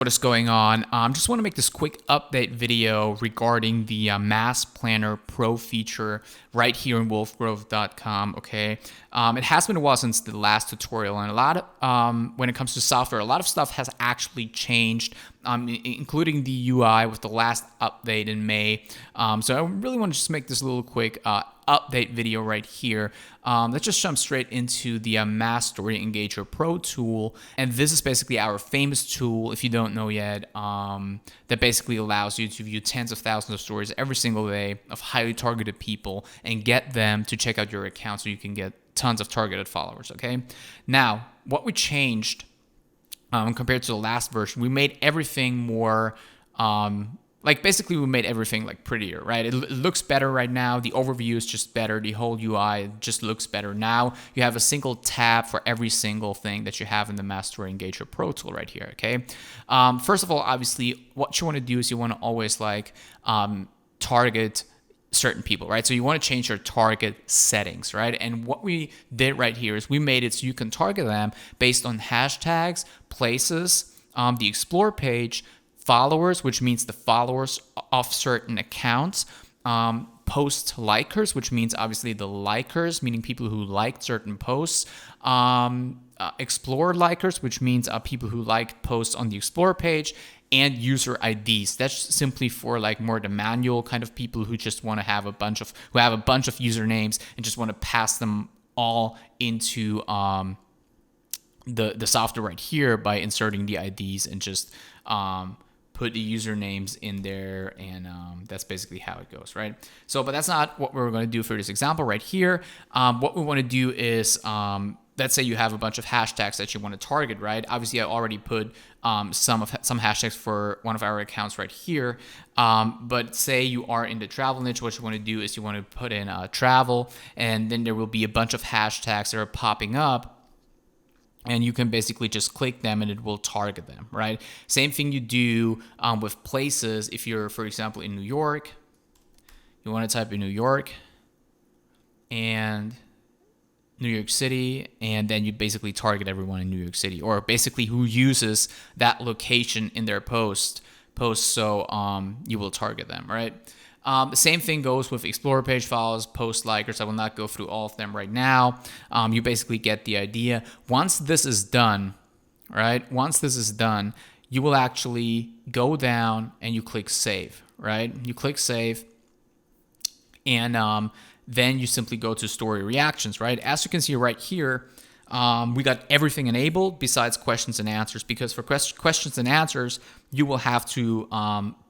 What is going on? Just want to make this quick update video regarding the Mass Planner Pro feature right here in WolfGrowth.com. Okay, it has been a while since the last tutorial, and a lot of when it comes to software, a lot of stuff has actually changed, including the UI with the last update in May. So I really want to just make this little quick update video right here. Let's just jump straight into the Mass Story Engager Pro tool, and this is basically our famous tool, if you don't know yet, that basically allows you to view tens of thousands of stories every single day of highly targeted people and get them to check out your account so you can get tons of targeted followers. Okay, now what we changed compared to the last version, we made everything more basically we made everything like prettier, right? It looks better right now. The overview is just better. The whole UI just looks better. Now you have a single tab for every single thing that you have in the Mass Story Engager Pro tool right here, okay? First of all, obviously, what you want to do is you want to always target certain people, right? So you want to change your target settings, right? And what we did right here is we made it so you can target them based on hashtags, places, the explore page, followers, which means the followers of certain accounts, post likers, which means obviously the likers, meaning people who liked certain posts, explore likers, which means people who liked posts on the explore page, and user IDs. That's simply for like more the manual kind of people who just want to have a bunch of usernames and just want to pass them all into the software right here by inserting the IDs and just put the usernames in there, and that's basically how it goes, right? So, but that's not what we're going to do for this example right here. What we want to do is, let's say you have a bunch of hashtags that you want to target, right? Obviously, I already put some hashtags for one of our accounts right here. But say you are in the travel niche, what you want to do is you want to put in travel, and then there will be a bunch of hashtags that are popping up. And you can basically just click them and it will target them, right? Same thing you do with places. If you're, for example, in New York, you want to type in New York and New York City, and then you basically target everyone in New York City, or basically who uses that location in their post. So you will target them, right? The same thing goes with explore page follows, post likers. I will not go through all of them right now. You basically get the idea. Once this is done, right? You will actually go down and you click save, right? You click save, and then you simply go to story reactions, right? As you can see right here, we got everything enabled besides questions and answers, because for questions and answers, you will have to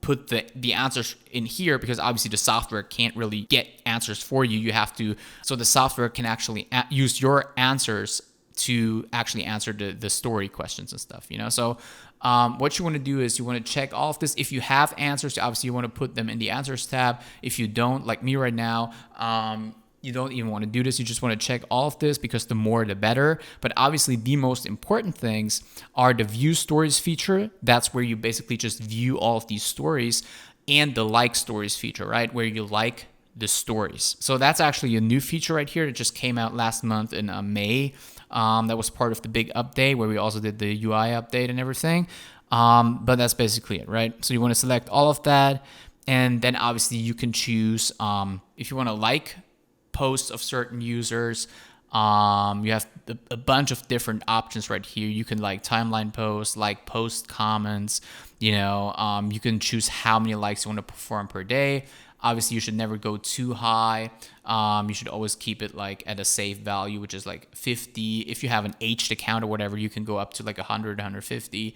put the answers in here, because obviously the software can't really get answers for you. You have to, so the software can actually use your answers to actually answer the story questions and stuff, you know? So what you want to do is you want to check all of this. If you have answers, obviously you want to put them in the answers tab. If you don't, like me right now, you don't even want to do this. You just want to check all of this, because the more the better. But obviously the most important things are the view stories feature. That's where you basically just view all of these stories, and the like stories feature, right? Where you like the stories. So that's actually a new feature right here. It just came out last month in May. That was part of the big update where we also did the UI update and everything. But that's basically it, right? So you want to select all of that. And then obviously you can choose if you want to like posts of certain users. You have a bunch of different options right here. You can like timeline posts, like post comments, you know, you can choose how many likes you want to perform per day. Obviously you should never go too high. You should always keep it like at a safe value, which is like 50. If you have an aged account or whatever, you can go up to like 100, 150.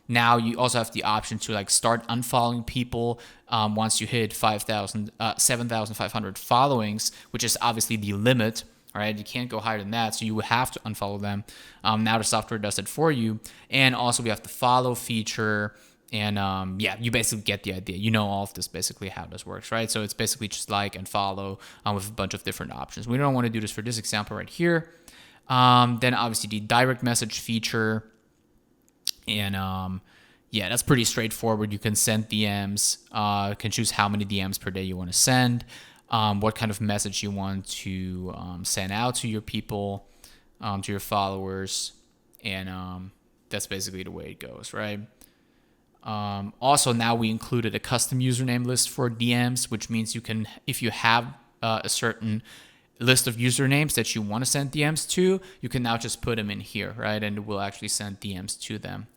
Now you also have the option to like start unfollowing people once you hit 7,500 followings, which is obviously the limit. All right, you can't go higher than that, so you would have to unfollow them. Now the software does it for you. And also we have the follow feature. And yeah, you basically get the idea. You know all of this, basically how this works, right? So it's basically just like and follow with a bunch of different options. We don't want to do this for this example right here. Then obviously the direct message feature. And yeah, that's pretty straightforward. You can send DMs, can choose how many DMs per day you want to send, what kind of message you want to send out to your people, to your followers, and that's basically the way it goes, right? Also, now we included a custom username list for DMs, which means you can, if you have a certain list of usernames that you want to send DMs to, you can now just put them in here, right? And it will actually send DMs to them.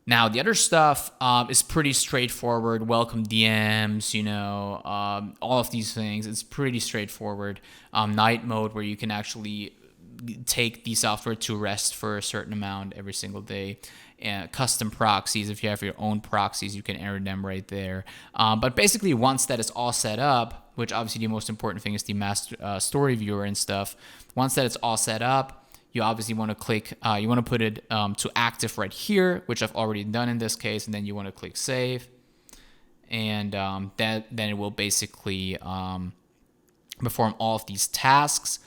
Now, the other stuff is pretty straightforward. Welcome DMs, all of these things. It's pretty straightforward. Night mode, where you can actually take the software to rest for a certain amount every single day. Custom proxies, if you have your own proxies, you can enter them right there. But basically, once that is all set up, which obviously the most important thing is the master story viewer and stuff. Once that it's all set up, you obviously want to click, you want to put it to active right here, which I've already done in this case, and then you want to click save. And then it will basically perform all of these tasks.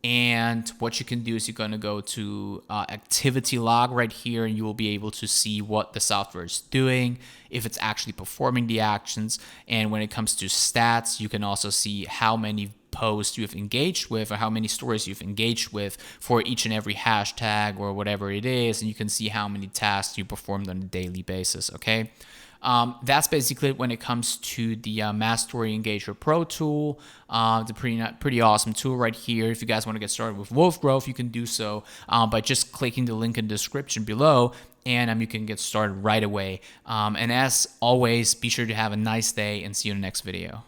And what you can do is you're going to go to activity log right here, and you will be able to see what the software is doing, if it's actually performing the actions. And when it comes to stats, you can also see how many posts you've engaged with, or how many stories you've engaged with for each and every hashtag or whatever it is. And you can see how many tasks you performed on a daily basis, okay? That's basically when it comes to the Mass Story Engager Pro tool. It's a pretty awesome tool right here. If you guys want to get started with WolfGrowth, you can do so by just clicking the link in the description below, and you can get started right away. And as always, be sure to have a nice day, and see you in the next video.